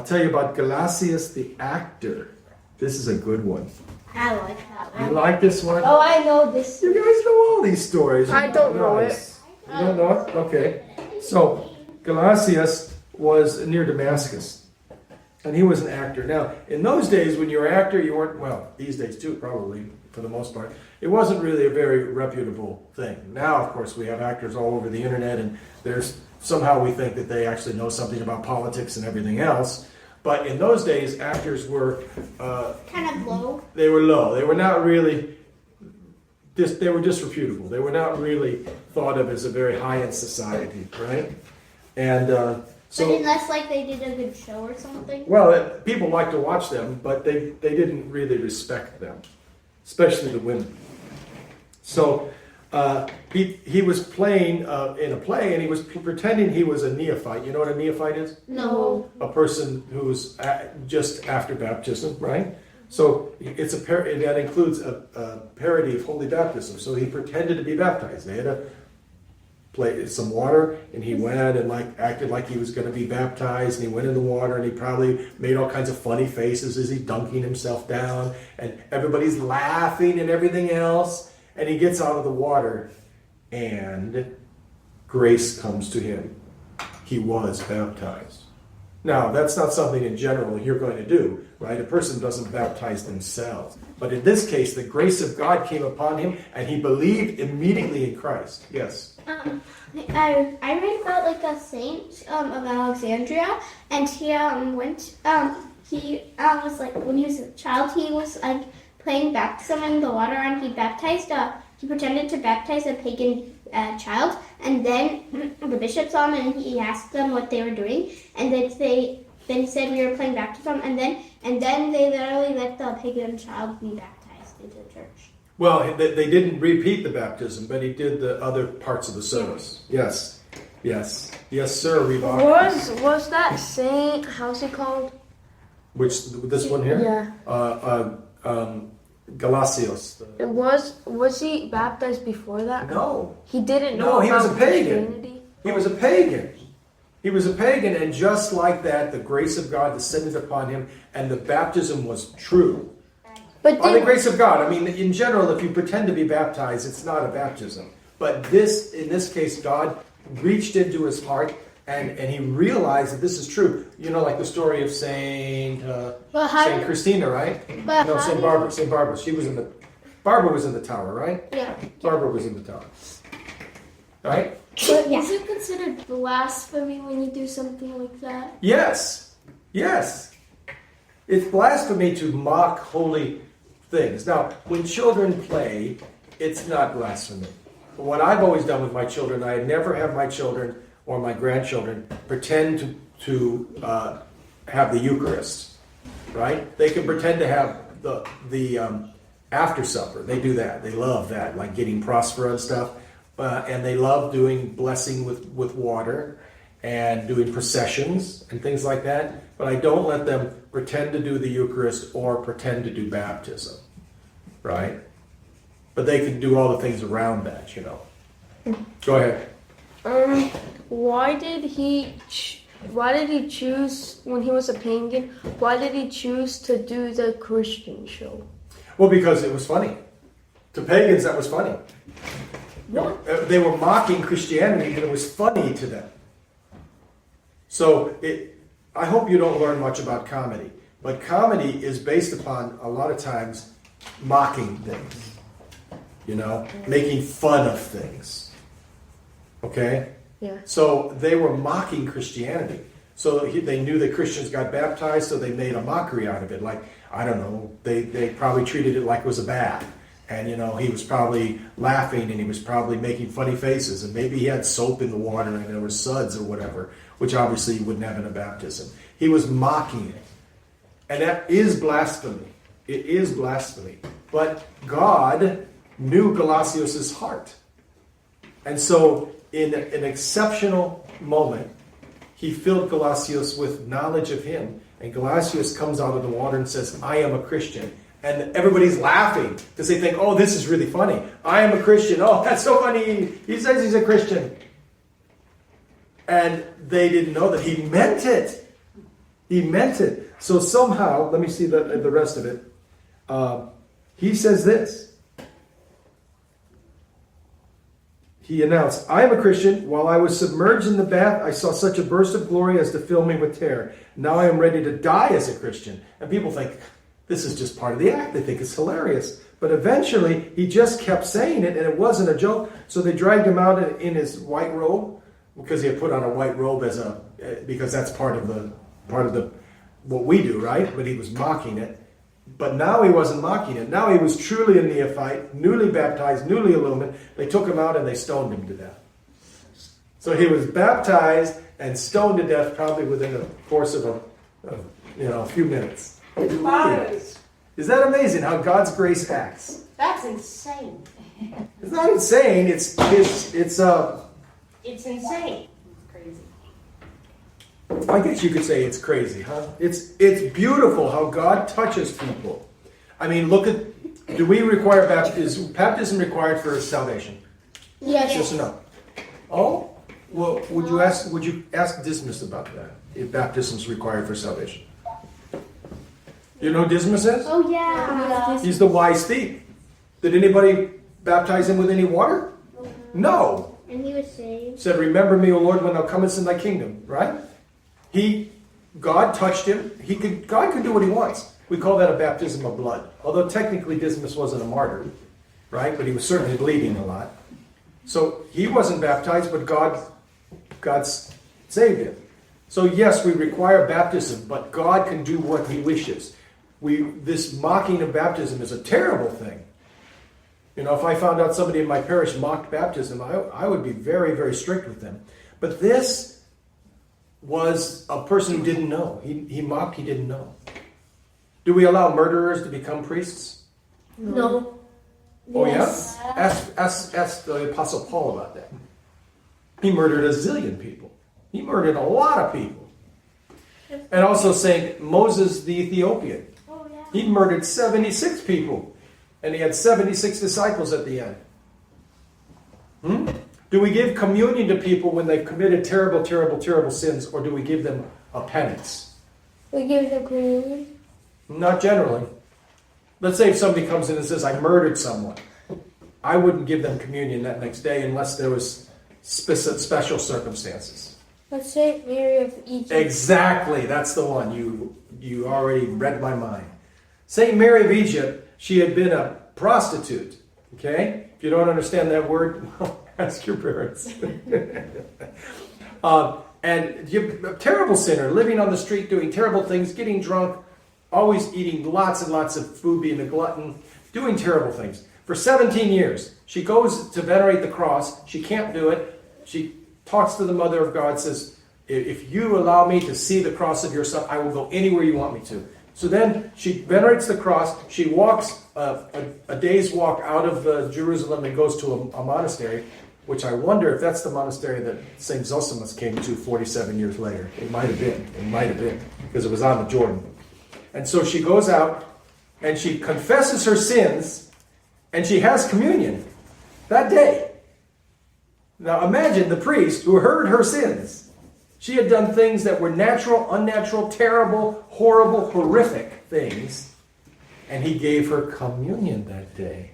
I'll tell you about Gelasius the actor. This is a good one. I like that one. You like this one? Oh, I know this. You guys know all these stories. I don't know it. You don't know it? Okay. So, Gelasius was near Damascus. And he was an actor. Now, in those days, when you were an actor, you weren't, well, these days too, probably, for the most part, it wasn't really a very reputable thing. Now, of course, we have actors all over the internet, and somehow we think that they actually know something about politics and everything else. But in those days, actors were... kind of low. They were low. They were not really... they were disreputable. They were not really thought of as a very high-end society, right? And so... But unless, like, they did a good show or something? Well, people liked to watch them, but they didn't really respect them, especially the women. So he was playing in a play, and he was pretending he was a neophyte. You know what a neophyte is? No. A person who's just after baptism, right? So it's that includes a parody of holy baptism. So he pretended to be baptized. They had to play some water, and he went and acted like he was going to be baptized, and he went in the water, and he probably made all kinds of funny faces as he dunking himself down, and everybody's laughing and everything else, and he gets out of the water, and grace comes to him. He was baptized. Now, that's not something in general you're going to do, right? A person doesn't baptize themselves. But in this case, the grace of God came upon him, and he believed immediately in Christ. Yes? I read about, like, a saint of Alexandria, and he was, like, when he was a child, he was, like, playing baptism in the water, and he pretended to baptize a pagan child, and then the bishop saw him, and he asked them what they were doing, and then he said we were playing baptism, and then they literally let the pagan child be baptized into the church. Well, they didn't repeat the baptism, but he did the other parts of the service. Yes, sir, Reebok. Was that saint? How's he called? This one here? Yeah. Gelasius. Was he baptized before that? No. He didn't know. No, he was a about pagan. Christianity? He was a pagan. He was a pagan, and just like that, the grace of God descended upon him, and the baptism was true. But By the grace of God, I mean, in general, if you pretend to be baptized, it's not a baptism. But in this case, God reached into his heart, and he realized that this is true. You know, like the story of Saint Christina, right? No, Saint Barbara. Saint Barbara. Barbara was in the tower, right? Yeah. Barbara was in the tower. Right? But is it considered blasphemy when you do something like that? Yes. It's blasphemy to mock holy things. Now, when children play, it's not blasphemy. But what I've always done with my children, I never have my children or my grandchildren pretend to have the Eucharist, right? They can pretend to have the after supper. They do that. They love that, like getting prospera and stuff. And they love doing blessing with water and doing processions and things like that. But I don't let them pretend to do the Eucharist or pretend to do baptism, right? But they can do all the things around that, you know. Go ahead. Why did he choose, when he was a pagan, why did he choose to do the Christian show? Well, because it was funny. To pagans, that was funny. They were mocking Christianity, and it was funny to them. So I hope you don't learn much about comedy. But comedy is based upon, a lot of times, mocking things. You know, making fun of things. Okay? Yeah. So they were mocking Christianity. So they knew that Christians got baptized, so they made a mockery out of it. Like, I don't know, they probably treated it like it was a bath. And, you know, he was probably laughing, and he was probably making funny faces. And maybe he had soap in the water, and there were suds or whatever, which obviously you wouldn't have in a baptism. He was mocking it. And that is blasphemy. It is blasphemy. But God knew Gelasius' heart. And so, in an exceptional moment, he filled Gelasius with knowledge of him. And Gelasius comes out of the water and says, I am a Christian. And everybody's laughing because they think, oh, this is really funny. I am a Christian. Oh, that's so funny. He says he's a Christian. And they didn't know that he meant it. He meant it. So somehow, let me see the rest of it. He says this. He announced, I am a Christian. While I was submerged in the bath, I saw such a burst of glory as to fill me with terror. Now I am ready to die as a Christian. And people think, this is just part of the act. They think it's hilarious. But eventually, he just kept saying it, and it wasn't a joke. So they dragged him out in his white robe, because he had put on a white robe because that's part of the what we do, right? But he was mocking it. But now he wasn't mocking it. Now he was truly a neophyte, newly baptized, newly illumined. They took him out and they stoned him to death. So he was baptized and stoned to death probably within the course of a few minutes. Is that amazing how God's grace acts? That's insane. It's not insane. It's insane. It's crazy. I guess you could say it's crazy, huh? It's beautiful how God touches people. I mean, do we require baptism? Is baptism required for salvation? Yes. Yes or no? Oh? Well, would you ask Dismas about that? If baptism is required for salvation? You know who Dismas is? Oh, yeah. He's the wise thief. Did anybody baptize him with any water? No. And he was saved. Said, remember me, O Lord, when thou comest in thy kingdom. Right? God touched him. God can do what he wants. We call that a baptism of blood. Although technically Dismas wasn't a martyr. Right? But he was certainly bleeding a lot. So he wasn't baptized, but God saved him. So yes, we require baptism, but God can do what he wishes. This mocking of baptism is a terrible thing. If I found out somebody in my parish mocked baptism, I would be very, very strict with them. But this was a person who didn't know. He mocked, he didn't know. Do we allow murderers to become priests? No. Oh, yes? Yeah? Ask the Apostle Paul about that. He murdered a zillion people. He murdered a lot of people. And also St. Moses the Ethiopian. Oh, yeah. He murdered 76 people. And he had 76 disciples at the end. Do we give communion to people when they've committed terrible, terrible, terrible sins, or do we give them a penance? We give the communion. Not generally. Let's say if somebody comes in and says, I murdered someone. I wouldn't give them communion that next day unless there was special circumstances. Let's say Mary of Egypt. Exactly, that's the one. You already read my mind. Saint Mary of Egypt, she had been a prostitute. Okay? If you don't understand that word, ask your parents. And you're a terrible sinner, living on the street, doing terrible things, getting drunk, always eating lots and lots of food, being a glutton, doing terrible things. For 17 years, she goes to venerate the cross. She can't do it. She talks to the Mother of God, says, if you allow me to see the cross of your son, I will go anywhere you want me to. So then she venerates the cross. She walks a day's walk out of Jerusalem and goes to a monastery, which I wonder if that's the monastery that St. Zosimus came to 47 years later. It might have been. It might have been, because it was on the Jordan. And so she goes out and she confesses her sins and she has communion that day. Now imagine the priest who heard her sins. She had done things that were natural, unnatural, terrible, horrible, horrific things. And he gave her communion that day.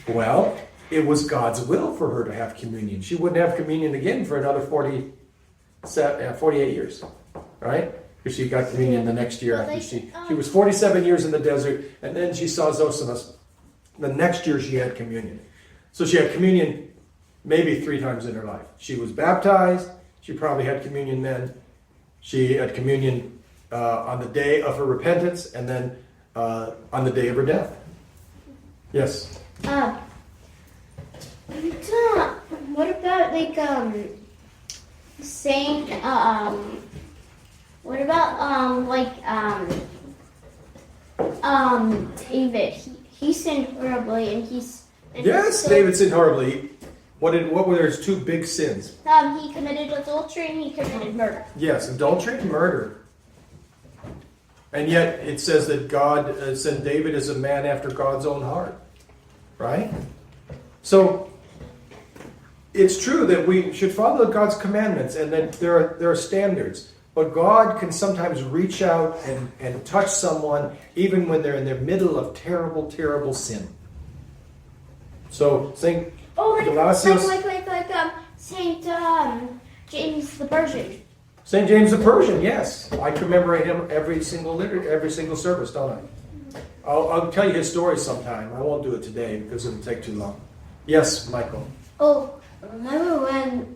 Well, it was God's will for her to have communion. She wouldn't have communion again for another 48 years. Right? Because she got communion the next year after she was 47 years in the desert, and then she saw Zosimus. The next year she had communion. So she had communion maybe 3 times in her life. She was baptized. She probably had communion then. She had communion on the day of her repentance, and then on the day of her death. Yes? What about Saint what about David? He sinned horribly, and yes, David sinned horribly. What were his 2 big sins? He committed adultery and he committed murder. Yes, adultery and murder. And yet it says that God sent David as a man after God's own heart. Right? So it's true that we should follow God's commandments and that there are standards. But God can sometimes reach out and touch someone even when they're in the middle of terrible, terrible sin. So St. Gelasius, like Saint James the Persian. St. James the Persian, yes. I commemorate him every single service, don't I? I'll tell you his story sometime. I won't do it today because it'll take too long. Yes, Michael. Oh, remember when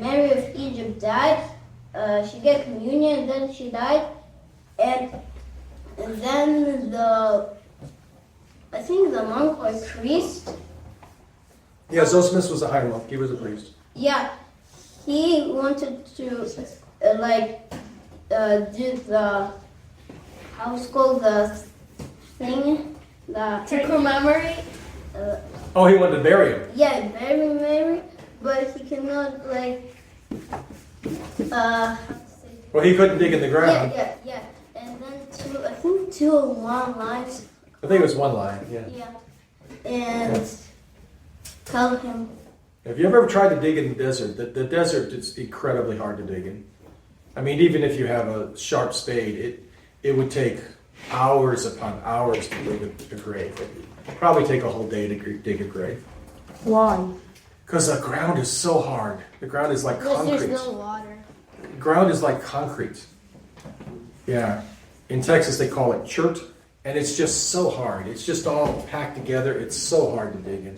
Mary of Egypt died? She got communion and then she died. And then I think the monk or priest. Yeah, Zosimus was a high monk. He was a priest. Yeah, he wanted to do the, how's it called, the thing? To commemorate? Oh, he wanted to bury him. Yeah, bury Mary, but he cannot Well, he couldn't dig in the ground. Yeah. And then I think two long lines. I think it was one line, yeah. Yeah. And tell him. Have you ever tried to dig in the desert? The desert is incredibly hard to dig in. I mean, even if you have a sharp spade, it would take hours upon hours to dig a grave. It would probably take a whole day to dig a grave. Why? Because the ground is so hard. The ground is like concrete. There's no water. The ground is like concrete. Yeah. In Texas, they call it chert, and it's just so hard. It's just all packed together. It's so hard to dig in.